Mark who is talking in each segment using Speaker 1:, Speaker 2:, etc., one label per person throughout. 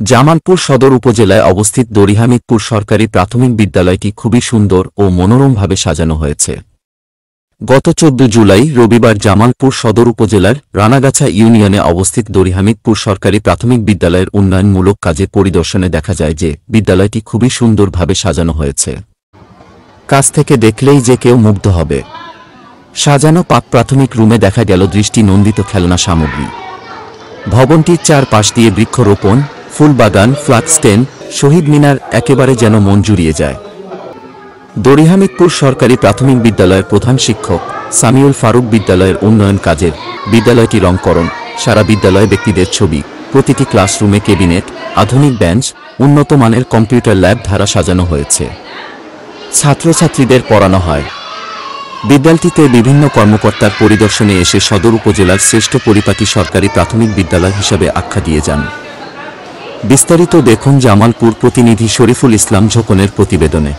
Speaker 1: জামালপুর সদর উপজেলায় অবস্থিত দরিহামিদপুর সরকারি প্রাথমিক বিদ্যালয়টি খুবই সুন্দর ও মনোরমভাবে সাজানো হয়েছে। গত 14 জুলাই রবিবার জামালপুর সদর উপজেলার রানাগাছা ইউনিয়নে অবস্থিত দরিহামিদপুর সরকারি প্রাথমিক বিদ্যালয়ের উন্নয়নমূলক কাজের পরিদর্শনে দেখা যায় যে বিদ্যালয়টি খুবই সুন্দরভাবে সাজানো হয়েছে। কাছ থেকে দেখলেই যে কেউ মুগ্ধ হবে। সাজানো প্রাথমিক রুমে দেখা গেল দৃষ্টি নন্দিত খেলনা সামগ্রী। ভবনটির চারপাশ দিয়ে বৃক্ষরোপণ, ফুলবাগান, ফ্ল্যাগ স্ট্যান্ড, শহীদ মিনার একেবারে যেন মন জুড়িয়ে যায়। দরিহামিদপুর সরকারি প্রাথমিক বিদ্যালয়ের প্রধান শিক্ষক সামিউল ফারুক বিদ্যালয়ের উন্নয়ন কাজের, বিদ্যালয়টি রংকরণ, সারা বিদ্যালয়ে ব্যক্তিদের ছবি, প্রতিটি ক্লাসরুমে ক্যাবিনেট, আধুনিক বেঞ্চ, উন্নত মানের কম্পিউটার ল্যাব ধারা সাজানো হয়েছে। ছাত্রছাত্রীদের পড়ানো হয়। বিদ্যালয়টিতে বিভিন্ন কর্মকর্তার পরিদর্শনে এসে সদর উপজেলার শ্রেষ্ঠ পরিপাটি সরকারি প্রাথমিক বিদ্যালয় হিসাবে আখ্যা দিয়ে যান। বিস্তারিত দেখুন জামালপুর প্রতিনিধি শরীফুল ইসলাম ঝোকনের প্রতিবেদনে।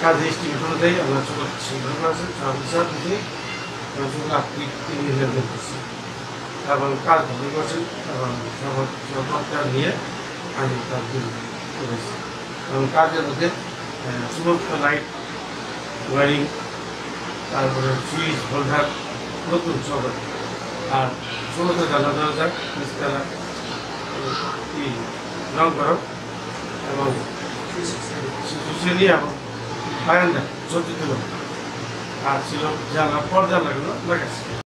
Speaker 2: কাজ এস্টিমেট অনুযায়ী আমরা সিদ্ধান্ত আছে এবং কাজ ভর্তি করছি এবং সরকার নিয়ে আমি কাজ করেছি এবং কাজের মধ্যে সমস্ত লাইট ওয়ারিং, তারপরে সুইচ হোল্ডার নতুন সব, আর সমস্ত জানা দরজা মিস্তারা রং করো এবং এবং বারান্দা সজ্জিত আর ছিল জানলা পর্দা লাগানো লাগাচ্ছে।